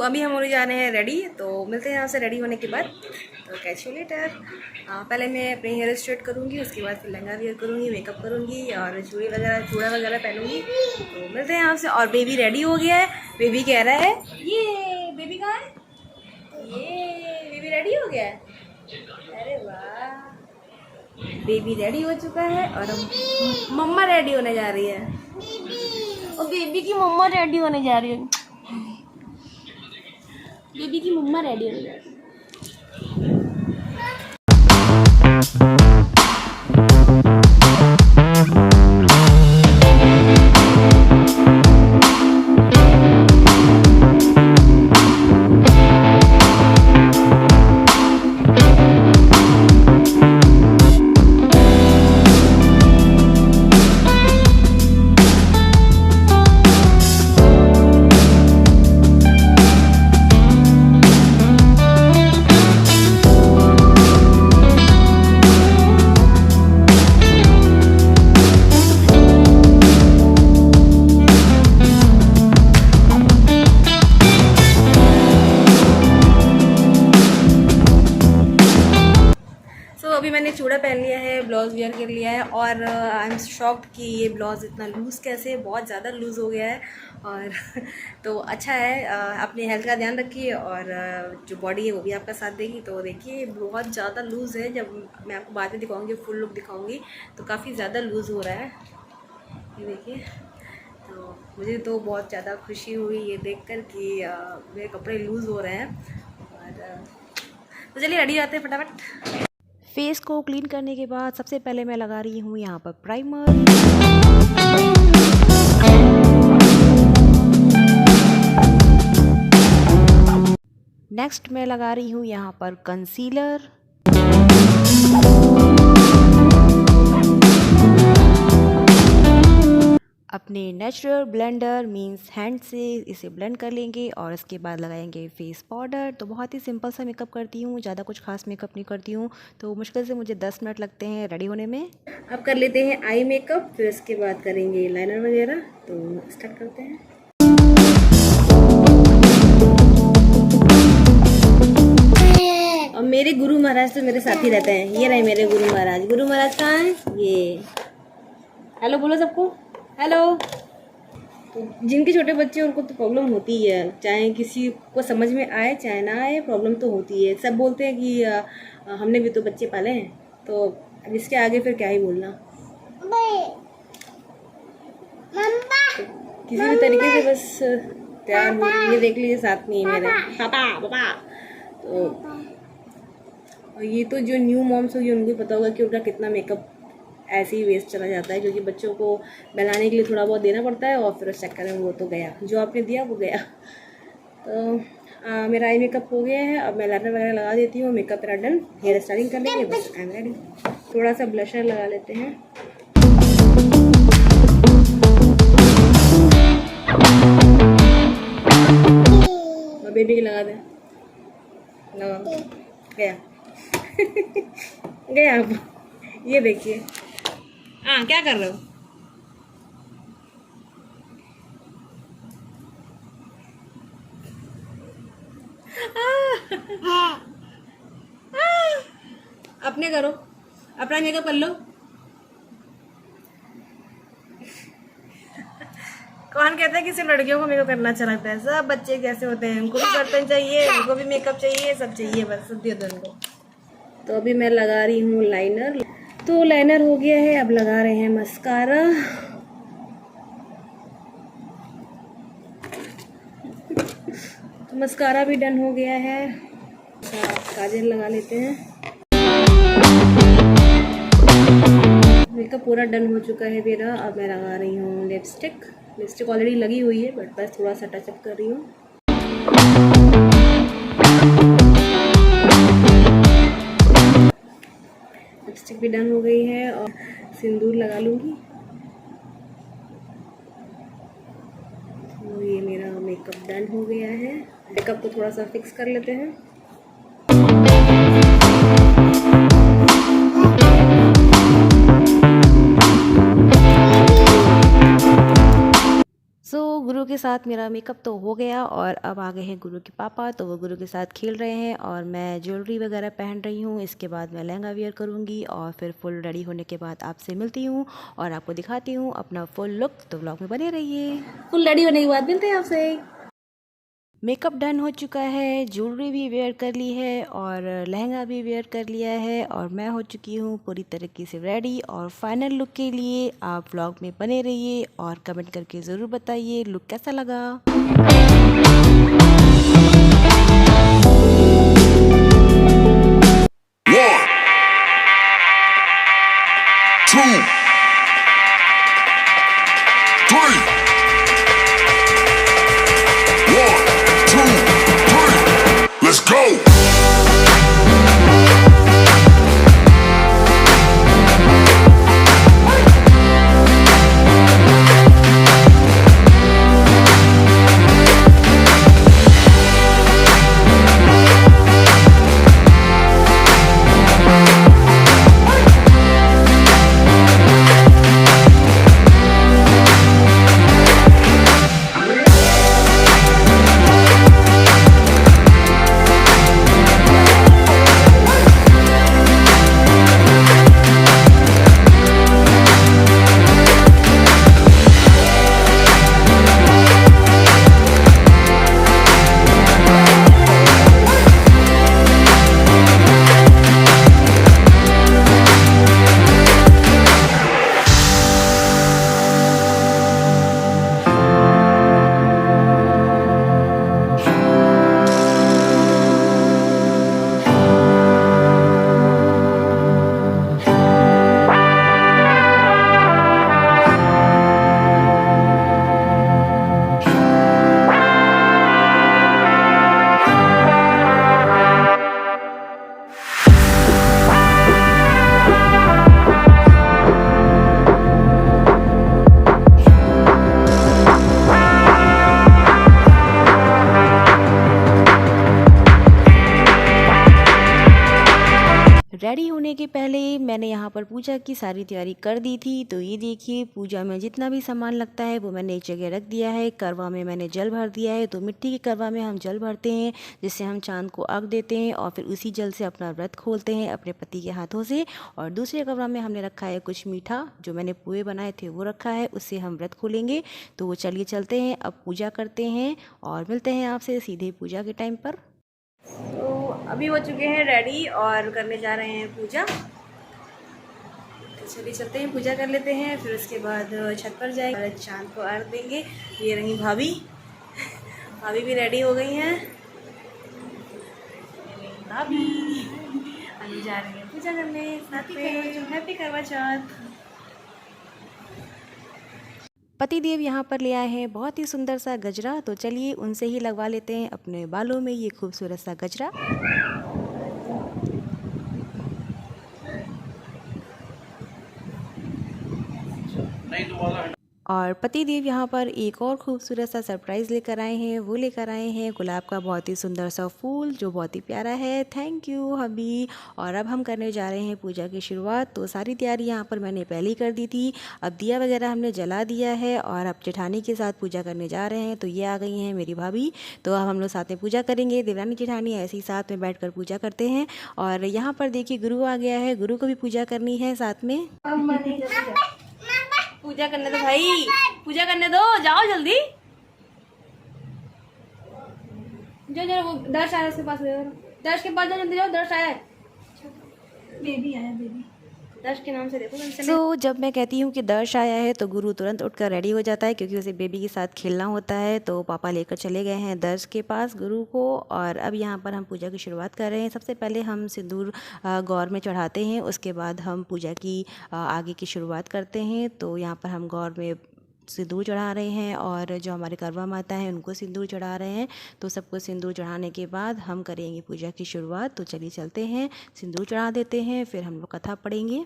अभी हम होने जा रहे हैं रेडी, तो मिलते हैं यहाँ से रेडी होने के बाद। तो कैच यू लेटर। पहले मैं अपने हेयर स्ट्रेट करूँगी, उसके बाद फिर लहंगा वेयर करूँगी, मेकअप करूँगी और चूड़ा वगैरह पहनूँगी। तो मिलते हैं यहाँ से। और बेबी रेडी हो गया है। बेबी कह रहा है ये बेबी कहाँ है, ये बेबी रेडी हो गया है। अरे वाह, बेबी रेडी हो चुका है और मम्मा रेडी होने जा रही है। और बेबी की मम्मा रेडी होने जा रही है। बेबी की मम्मा रेडी होने जा रही है। अभी मैंने चूड़ा पहन लिया है, ब्लाउज वेयर कर लिया है और आई एम शॉक्ड कि ये ब्लाउज़ इतना लूज़ कैसे, बहुत ज़्यादा लूज़ हो गया है। और तो अच्छा है, अपने हेल्थ का ध्यान रखिए और जो बॉडी है वो भी आपका साथ देगी। तो देखिए बहुत ज़्यादा लूज़ है, जब मैं आपको बाद में दिखाऊंगी, फुल लुक दिखाऊंगी, तो काफ़ी ज़्यादा लूज़ हो रहा है। ये देखिए, तो मुझे तो बहुत ज़्यादा खुशी हुई ये देखकर कि मेरे कपड़े लूज़ हो रहे हैं। और तो चलिए रेडी आते हैं फटाफट। फेस को क्लीन करने के बाद सबसे पहले मैं लगा रही हूँ यहाँ पर प्राइमर। नेक्स्ट मैं लगा रही हूँ यहाँ पर कंसीलर। अपने नेचुरल ब्लेंडर मींस हैंड से इसे ब्लेंड कर लेंगे और इसके बाद लगाएंगे फेस पाउडर। तो बहुत ही सिंपल सा मेकअप करती हूँ, ज़्यादा कुछ खास मेकअप नहीं करती हूँ। तो मुश्किल से मुझे 10 मिनट लगते हैं रेडी होने में। अब कर लेते हैं आई मेकअप, फिर उसके बाद करेंगे लाइनर वगैरह। तो स्टार्ट करते हैं। और मेरे गुरु महाराज तो मेरे साथ ही रहते हैं। ये रहे मेरे गुरु महाराज। गुरु महाराज कहाँ हैं? ये हेलो बोलो सबको, हेलो। तो जिनके छोटे बच्चे उनको तो प्रॉब्लम होती है, चाहे किसी को समझ में आए चाहे ना आए, प्रॉब्लम तो होती है। सब बोलते हैं कि हमने भी तो बच्चे पाले हैं, तो अब इसके आगे फिर क्या ही बोलना। किसी भी तरीके से बस तैयार हो रही है, देख लीजिए साथ में ही मेरे पापा पापा। तो ये तो जो न्यू मॉम्स होगी उनको पता होगा कि उनका कितना मेकअप ऐसे ही वेस्ट चला जाता है, क्योंकि बच्चों को बहलाने के लिए थोड़ा बहुत देना पड़ता है और फिर उस चक्कर में वो तो गया, जो आपने दिया वो गया। तो मेरा आई मेकअप हो गया है। अब मैं लाइनर वगैरह लगा देती हूँ, मेकअप मेरा डन। हेयर स्टाइलिंग कर लेंगे, बस आई एम रेडी। थोड़ा सा ब्लशर लगा लेते हैं। और बेबी की लगा दें, लगा गया गया। अब ये देखिए, हाँ क्या कर रहे हो? अपने करो, अपना मेकअप कर लो। कौन कहता है कि सिर्फ लड़कियों को मेकअप करना अच्छा लगता है? सब बच्चे कैसे होते हैं, उनको भी कर्टन चाहिए, उनको भी मेकअप चाहिए, सब चाहिए, बस सब दे दो उनको। तो अभी मैं लगा रही हूँ लाइनर। तो लाइनर हो गया है, अब लगा रहे हैं मस्कारा। तो मस्कारा भी डन हो गया है। काजल लगा लेते हैं। मेकअप पूरा डन हो चुका है मेरा। अब मैं लगा रही हूँ लिपस्टिक। लिपस्टिक ऑलरेडी लगी हुई है, बट बस थोड़ा सा टचअप कर रही हूँ। लिपस्टिक भी डन हो गई है और सिंदूर लगा लूँगी। तो ये मेरा मेकअप डन हो गया है। मेकअप को थोड़ा सा फिक्स कर लेते हैं। के साथ मेरा मेकअप तो हो गया और अब आ गए हैं गुरु के पापा, तो वो गुरु के साथ खेल रहे हैं और मैं ज्वेलरी वगैरह पहन रही हूँ। इसके बाद मैं लहंगा वेयर करूँगी और फिर फुल रेडी होने के बाद आपसे मिलती हूँ और आपको दिखाती हूँ अपना फुल लुक। तो व्लॉग में बने रहिए। फुल रेडी होने के बाद मिलते हैं आपसे। मेकअप डन हो चुका है, ज्वेलरी भी वेयर कर ली है और लहंगा भी वेयर कर लिया है और मैं हो चुकी हूँ पूरी तरीके से रेडी। और फाइनल लुक के लिए आप व्लॉग में बने रहिए और कमेंट करके ज़रूर बताइए लुक कैसा लगा। 1, 2, 3. 1, 2, 3. Let's go. रेडी होने के पहले मैंने यहाँ पर पूजा की सारी तैयारी कर दी थी। तो ये देखिए पूजा में जितना भी सामान लगता है वो मैंने एक जगह रख दिया है। करवा में मैंने जल भर दिया है। तो मिट्टी के करवा में हम जल भरते हैं जिससे हम चांद को अर्घ देते हैं और फिर उसी जल से अपना व्रत खोलते हैं अपने पति के हाथों से। और दूसरे करवा में हमने रखा है कुछ मीठा, जो मैंने पुए बनाए थे वो रखा है, उससे हम व्रत खोलेंगे। तो चलिए चलते हैं, अब पूजा करते हैं और मिलते हैं आपसे सीधे पूजा के टाइम पर। तो अभी हो चुके हैं रेडी और करने जा रहे हैं पूजा। तो चलिए चलते हैं, पूजा कर लेते हैं, फिर उसके बाद छत पर जाएंगे और चांद को अर्घ देंगे। ये रही भाभी, भाभी भी रेडी हो गई हैं। भाभी अभी जा रही हैं पूजा करने साथ में। हैप्पी करवा चौथ। पतिदेव यहाँ पर ले आए हैं बहुत ही सुंदर सा गजरा। तो चलिए उनसे ही लगवा लेते हैं अपने बालों में ये खूबसूरत सा गजरा। और पतिदेव यहाँ पर एक और खूबसूरत सा सरप्राइज़ लेकर आए हैं। वो लेकर आए हैं गुलाब का बहुत ही सुंदर सा फूल जो बहुत ही प्यारा है। थैंक यू हबी। और अब हम करने जा रहे हैं पूजा की शुरुआत। तो सारी तैयारी यहाँ पर मैंने पहले ही कर दी थी। अब दिया वगैरह हमने जला दिया है और अब जेठानी के साथ पूजा करने जा रहे हैं। तो ये आ गई हैं मेरी भाभी। तो अब हम लोग साथ में पूजा करेंगे। देवरानी जेठानी ऐसे ही साथ में बैठ कर पूजा करते हैं। और यहाँ पर देखिए गुरु आ गया है, गुरु को भी पूजा करनी है साथ में। पूजा करने दो भाई, पूजा करने दो, जाओ जल्दी। जो वो दर्श आया उसके पास, दर्श के पास जाओ, जल्दी जाओ, दर्श आया है। बेबी आया, बेबी दर्श के नाम से देखो। तो जब मैं कहती हूँ कि दर्श आया है तो गुरु तुरंत उठकर रेडी हो जाता है क्योंकि उसे बेबी के साथ खेलना होता है। तो पापा लेकर चले गए हैं दर्श के पास गुरु को। और अब यहाँ पर हम पूजा की शुरुआत कर रहे हैं। सबसे पहले हम सिंदूर गौर में चढ़ाते हैं, उसके बाद हम पूजा की आगे की शुरुआत करते हैं। तो यहाँ पर हम गौर में सिंदूर चढ़ा रहे हैं और जो हमारे करवा माता हैं उनको सिंदूर चढ़ा रहे हैं। तो सबको सिंदूर चढ़ाने के बाद हम करेंगे पूजा की शुरुआत। तो चलिए चलते हैं, सिंदूर चढ़ा देते हैं, फिर हम लोग कथा पढ़ेंगे।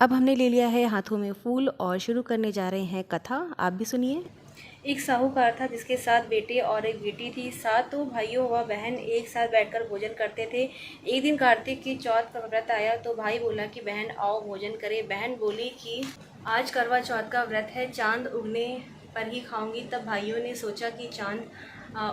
अब हमने ले लिया है हाथ हाथों में फूल और शुरू करने जा रहे हैं कथा। आप भी सुनिए। एक साहूकार था जिसके 7 बेटे और एक बेटी थी। सातों भाइयों व बहन एक साथ बैठकर भोजन करते थे। एक दिन कार्तिक की चौथ का व्रत आया तो भाई बोला कि बहन आओ भोजन करें। बहन बोली कि आज करवा चौथ का व्रत है, चांद उगने पर ही खाऊंगी। तब भाइयों ने सोचा कि चांद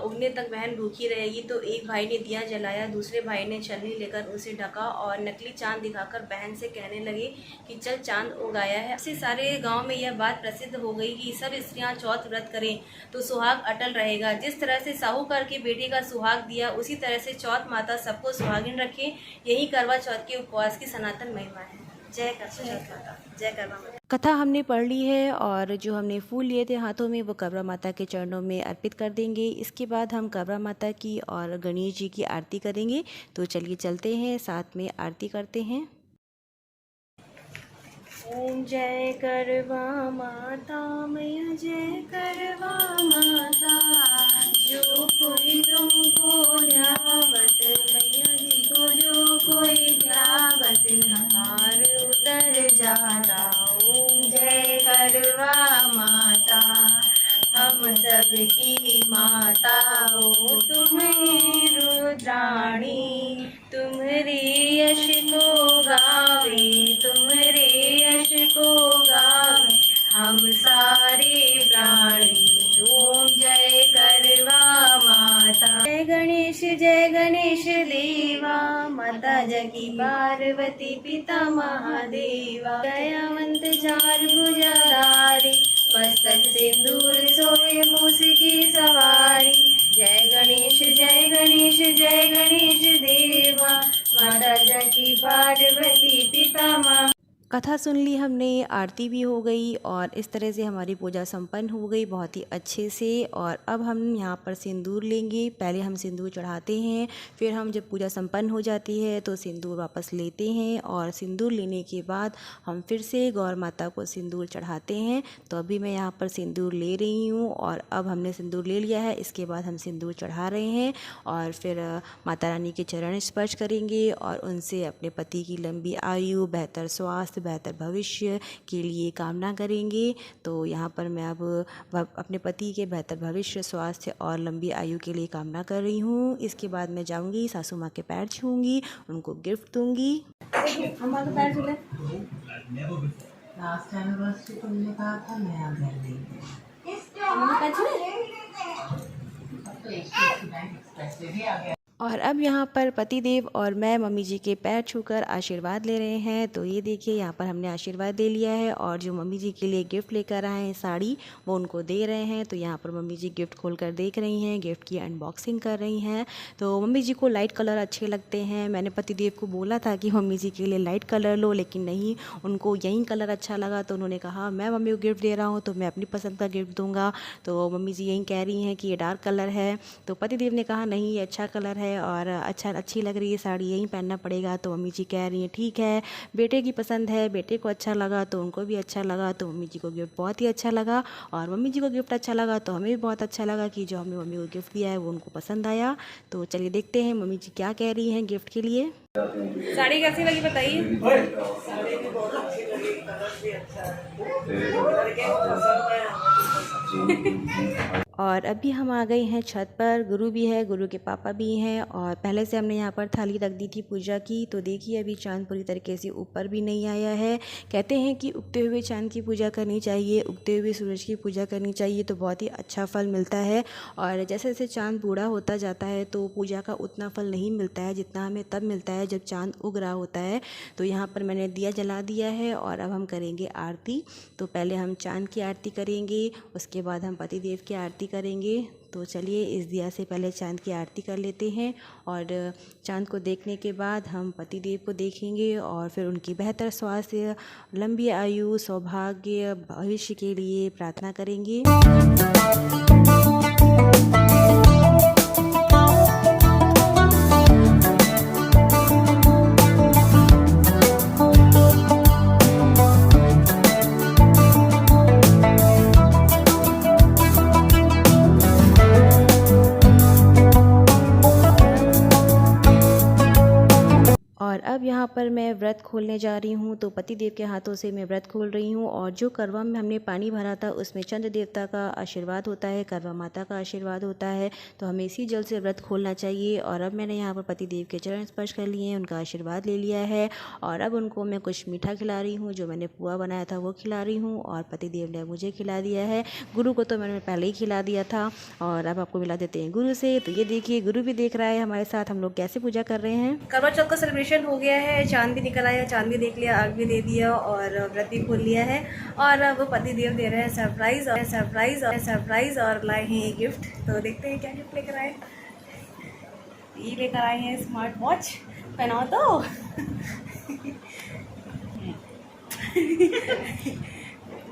उगने तक बहन भूखी रहेगी, तो एक भाई ने दिया जलाया, दूसरे भाई ने छलनी लेकर उसे ढका और नकली चांद दिखाकर बहन से कहने लगे कि चल चांद उगाया है। इससे सारे गांव में यह बात प्रसिद्ध हो गई कि सब स्त्रियां चौथ व्रत करें तो सुहाग अटल रहेगा। जिस तरह से साहूकार के बेटे का सुहाग दिया, उसी तरह से चौथ माता सबको सुहागिन रखे। यही करवा चौथ के उपवास की सनातन महिमा है। जय करवा माता, जय करवा माता। कथा हमने पढ़ ली है और जो हमने फूल लिए थे हाथों में वो करवा माता के चरणों में अर्पित कर देंगे। इसके बाद हम करवा माता की और गणेश जी की आरती करेंगे। तो चलिए चलते हैं, साथ में आरती करते हैं। ओम जय करवा माता मैया, जय करवा माता। जो कोई तुमको ध्यावत मैया जी को, जो कोई ध्यावत हार उतर जाता। ओम जय करवा माता, हम सबकी माता हो तुम ही रुद्राणी। तुम्हारे यश को गावे, तुम्हारे यश को गावे हम सारे प्राणी। ओम जय करवा माता। जय गणेश देवा, माता जगी पार्वती पिता महादेवा। दयावंत चार भुजाधारी, मस्तक सिंदूर सोए मूस की सवारी। जय गणेश जय गणेश देवा, माता जगी पार्वती पिता महा। कथा सुन ली हमने, आरती भी हो गई और इस तरह से हमारी पूजा संपन्न हो गई बहुत ही अच्छे से। और अब हम यहाँ पर सिंदूर लेंगे। पहले हम सिंदूर चढ़ाते हैं, फिर हम जब पूजा संपन्न हो जाती है तो सिंदूर वापस लेते हैं और सिंदूर लेने के बाद हम फिर से गौर माता को सिंदूर चढ़ाते हैं। तो अभी मैं यहाँ पर सिंदूर ले रही हूँ और अब हमने सिंदूर ले लिया है। इसके बाद हम सिंदूर चढ़ा रहे हैं और फिर माता रानी के चरण स्पर्श करेंगे और उनसे अपने पति की लंबी आयु, बेहतर स्वास्थ्य, बेहतर भविष्य के लिए कामना करेंगे। तो यहाँ पर मैं अब अपने पति के बेहतर भविष्य, स्वास्थ्य और लंबी आयु के लिए कामना कर रही हूँ। इसके बाद मैं जाऊँगी सासू माँ के पैर छूँगी, उनको गिफ्ट दूँगी। हमारे पैर छूले। लास्ट एनिवर्सरी तुमने कहा था मैं घर नहीं गई। पैर छूले। अब तो HDFC बैंक एक्सप्रेस वे भी आ गया। और अब यहाँ पर पतिदेव और मैं मम्मी जी के पैर छूकर आशीर्वाद ले रहे हैं। तो ये देखिए यहाँ पर हमने आशीर्वाद ले लिया है और जो मम्मी जी के लिए गिफ्ट लेकर आए हैं साड़ी, वो उनको दे रहे हैं। तो यहाँ पर मम्मी जी गिफ्ट खोलकर देख रही हैं, गिफ्ट की अनबॉक्सिंग कर रही हैं। तो मम्मी जी को लाइट कलर अच्छे लगते हैं। मैंने पतिदेव को बोला था कि मम्मी जी के लिए लाइट कलर लो, लेकिन नहीं, उनको यही कलर अच्छा लगा। तो उन्होंने कहा मैं मम्मी को गिफ्ट दे रहा हूँ तो मैं अपनी पसंद का गिफ्ट दूँगा। तो मम्मी जी यही कह रही हैं कि ये डार्क कलर है। तो पतिदेव ने कहा नहीं, ये अच्छा कलर है और अच्छी लग रही है साड़ी, यही पहनना पड़ेगा। तो मम्मी जी कह रही हैं ठीक है, बेटे की पसंद है, बेटे को अच्छा लगा तो उनको भी अच्छा लगा। तो मम्मी जी को गिफ्ट बहुत ही अच्छा लगा और मम्मी जी को गिफ्ट अच्छा लगा तो हमें भी बहुत अच्छा लगा कि जो हमने मम्मी को गिफ्ट दिया है वो उनको पसंद आया। तो चलिए देखते हैं मम्मी जी क्या कह रही हैं गिफ्ट के लिए। साड़ी कैसी लगी बताइए। साड़ी भी बहुत अच्छी लगी, कलर भी अच्छा है। और अभी हम आ गए हैं छत पर। गुरु भी है, गुरु के पापा भी हैं और पहले से हमने यहाँ पर थाली रख दी थी पूजा की। तो देखिए अभी चांद पूरी तरीके से ऊपर भी नहीं आया है। कहते हैं कि उगते हुए चांद की पूजा करनी चाहिए, उगते हुए सूरज की पूजा करनी चाहिए, तो बहुत ही अच्छा फल मिलता है। और जैसे जैसे चांद बूढ़ा होता जाता है तो पूजा का उतना फल नहीं मिलता है जितना हमें तब मिलता है जब चांद उग रहा होता है। तो यहाँ पर मैंने दिया जला दिया है और अब हम करेंगे आरती। तो पहले हम चांद की आरती करेंगे, उसके बाद हम पतिदेव की आरती करेंगे। तो चलिए इस दिया से पहले चांद की आरती कर लेते हैं और चांद को देखने के बाद हम पतिदेव को देखेंगे और फिर उनकी बेहतर स्वास्थ्य, लंबी आयु, सौभाग्य, भविष्य के लिए प्रार्थना करेंगे। और अब यहाँ पर मैं व्रत खोलने जा रही हूँ। तो पति देव के हाथों से मैं व्रत खोल रही हूँ। और जो करवा में हमने पानी भरा था उसमें चंद्र देवता का आशीर्वाद होता है, करवा माता का आशीर्वाद होता है, तो हमें इसी जल से व्रत खोलना चाहिए। और अब मैंने यहाँ पर पति देव के चरण स्पर्श कर लिए हैं, उनका आशीर्वाद ले लिया है। और अब उनको मैं कुछ मीठा खिला रही हूँ, जो मैंने पुआ बनाया था वो खिला रही हूँ, और पति देव ने मुझे खिला दिया है। गुरु को तो मैंने पहले ही खिला दिया था, और अब आपको मिला देते हैं गुरु से। तो ये देखिए गुरु भी देख रहा है हमारे साथ हम लोग कैसे पूजा कर रहे हैं। करवा चौथ का सेलिब्रेशन हो गया है, चांद भी निकल आया, चांद भी देख लिया, आग भी दे दिया और व्रत भी खोल लिया है। और अब पति देव दे रहे हैं सरप्राइज और लाए हैं ये गिफ्ट। तो देखते हैं क्या गिफ्ट लेकर आए। ये लेकर आए हैं स्मार्ट वॉच, पहनाओ तो।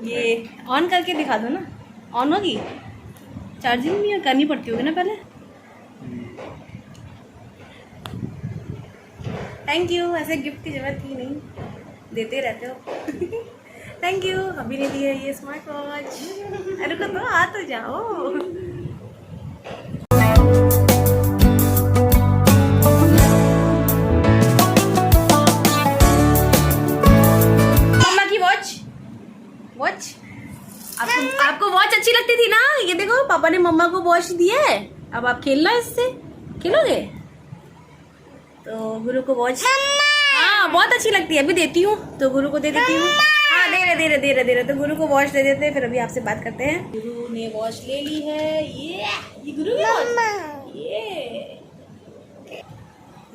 ये ऑन करके दिखा दो ना, ऑन होगी, चार्जिंग भी करनी पड़ती होगी ना पहले। थैंक यू, ऐसे गिफ्ट की जरूरत थी नहीं, देते रहते हो। थैंक यू, अभी ने दी है ये स्मार्ट वॉच। अरे रुको तो, आ तो जाओ। मम्मा की वॉच आपको वॉच अच्छी लगती थी ना। ये देखो पापा ने मम्मा को वॉच दी है, अब आप खेलना इससे, खेलोगे तो गुरु को वॉच, हाँ बहुत अच्छी लगती है, अभी देती हूँ तो गुरु को दे देती हूँ। हाँ दे रहे तो गुरु को वॉच दे देते हैं, फिर अभी आपसे बात करते हैं। गुरु ने वॉच ले ली है, ये गुरु की वॉच।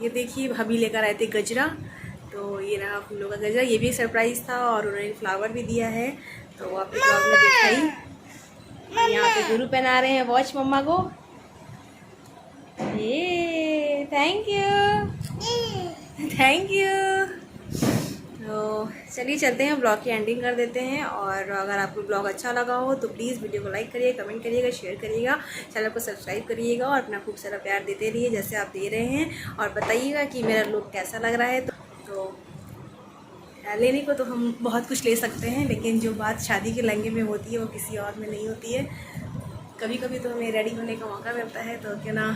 ये देखिए भाभी लेकर आए थे गजरा, तो ये रहा फूलों का गजरा, ये भी एक सरप्राइज था और उन्होंने फ्लावर भी दिया है, तो आपने ब्लॉग में देखा ही। यहाँ पे गुरु पहना रहे हैं वॉच मम्मा को। ये थैंक यू। तो चलिए चलते हैं, ब्लॉग की एंडिंग कर देते हैं। और अगर आपको ब्लॉग अच्छा लगा हो तो प्लीज़ वीडियो को लाइक करिए, कमेंट करिएगा, शेयर करिएगा, चैनल को सब्सक्राइब करिएगा और अपना खूब सारा प्यार देते रहिए जैसे आप दे रहे हैं। और बताइएगा कि मेरा लुक कैसा लग रहा है। तो लेने को तो हम बहुत कुछ ले सकते हैं, लेकिन जो बात शादी के लहंगे में होती है वो किसी और में नहीं होती है। कभी कभी तो हमें रेडी होने का मौका मिलता है, तो क्यों ना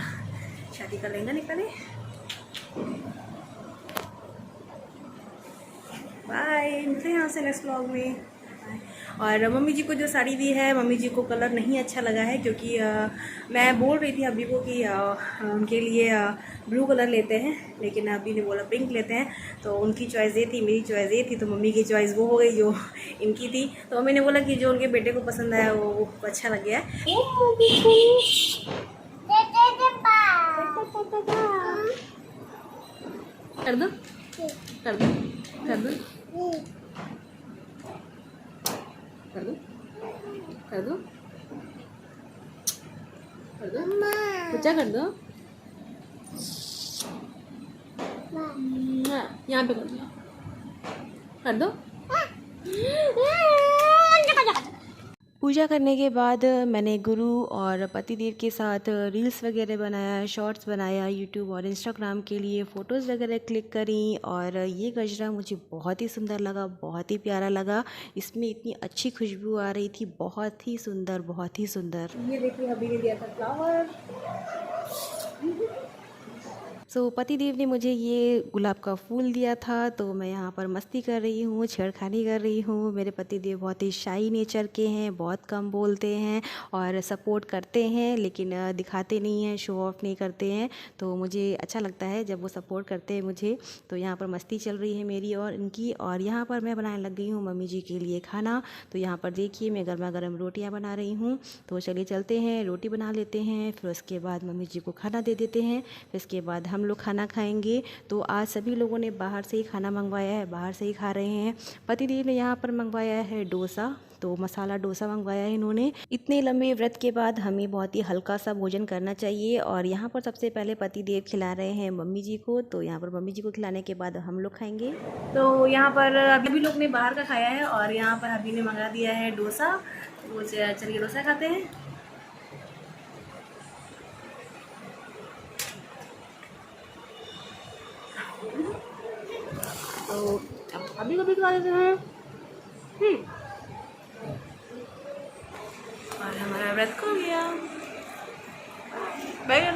शादी का लहंगा निकाले। बाय, मिलते हैं यहाँ से नेक्स्ट व्लॉग में। और मम्मी जी को जो साड़ी दी है, मम्मी जी को कलर नहीं अच्छा लगा है, क्योंकि मैं बोल रही थी अभी को कि उनके लिए ब्लू कलर लेते हैं, लेकिन अभी ने बोला पिंक लेते हैं। तो उनकी चॉइस ये थी, मेरी चॉइस ये थी, तो मम्मी की चॉइस वो हो गई जो इनकी थी। तो मम्मी ने बोला कि जो उनके बेटे को पसंद आया वो अच्छा लग गया। कर दो कर दो कर दो कर दो कर दो कर दो, बच्चा कर दो, यहाँ पे कर दो। पूजा करने के बाद मैंने गुरु और पतिदेव के साथ रील्स वगैरह बनाया, शॉर्ट्स बनाया यूट्यूब और इंस्टाग्राम के लिए, फ़ोटोज़ वगैरह क्लिक करी। और ये गजरा मुझे बहुत ही सुंदर लगा, बहुत ही प्यारा लगा, इसमें इतनी अच्छी खुशबू आ रही थी, बहुत ही सुंदर, बहुत ही सुंदर। ये देखिए अभी ने दिया था फ्लावर। सो पतिदेव ने मुझे ये गुलाब का फूल दिया था, तो मैं यहाँ पर मस्ती कर रही हूँ, छेड़खानी कर रही हूँ। मेरे पतिदेव बहुत ही शाई नेचर के हैं, बहुत कम बोलते हैं और सपोर्ट करते हैं, लेकिन दिखाते नहीं हैं, शो ऑफ नहीं करते हैं। तो मुझे अच्छा लगता है जब वो सपोर्ट करते हैं मुझे। तो यहाँ पर मस्ती चल रही है मेरी और इनकी। और यहाँ पर मैं बनाने लग गई हूँ मम्मी जी के लिए खाना। तो यहाँ पर देखिए मैं गर्मा गर्म रोटियाँ बना रही हूँ। तो चलिए चलते हैं, रोटी बना लेते हैं, फिर उसके बाद मम्मी जी को खाना दे देते हैं, फिर उसके बाद हम लोग खाना खाएंगे। तो आज सभी लोगों ने बाहर से ही खाना मंगवाया है, बाहर से ही खा रहे हैं। पतिदेव ने यहाँ पर मंगवाया है डोसा, तो मसाला डोसा मंगवाया है इन्होंने। इतने लंबे व्रत के बाद हमें बहुत ही हल्का सा भोजन करना चाहिए। और यहाँ पर सबसे पहले पतिदेव खिला रहे हैं मम्मी जी को, तो यहाँ पर मम्मी जी को खिलाने के बाद हम लोग खाएंगे। तो यहाँ पर अभी लोग ने बाहर का खाया है और यहाँ पर अभी ने मंगा दिया है डोसा। तो चलिए डोसा खाते हैं। तो अभी कभी खा लेते हैं। और हमारा व्रत हो गया। बाय।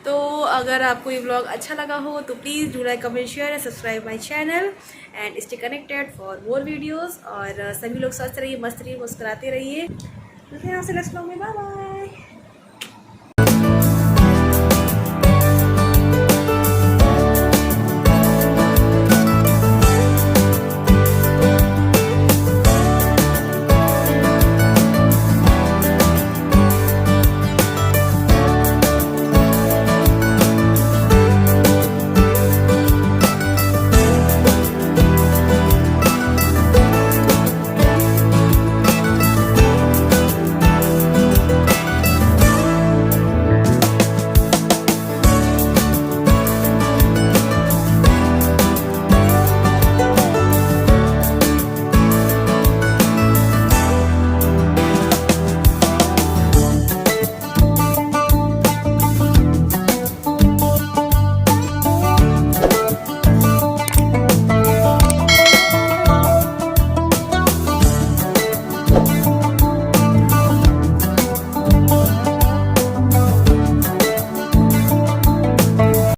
तो अगर आपको ये ब्लॉग अच्छा लगा हो तो please do like comment share and subscribe my channel and stay connected for more videos. और सभी लोग स्वस्थ रहिए, मस्त रहिए, मुस्कुराते रहिए। मिलते हैं आपसे नेक्स्ट ब्लॉग में। Bye bye.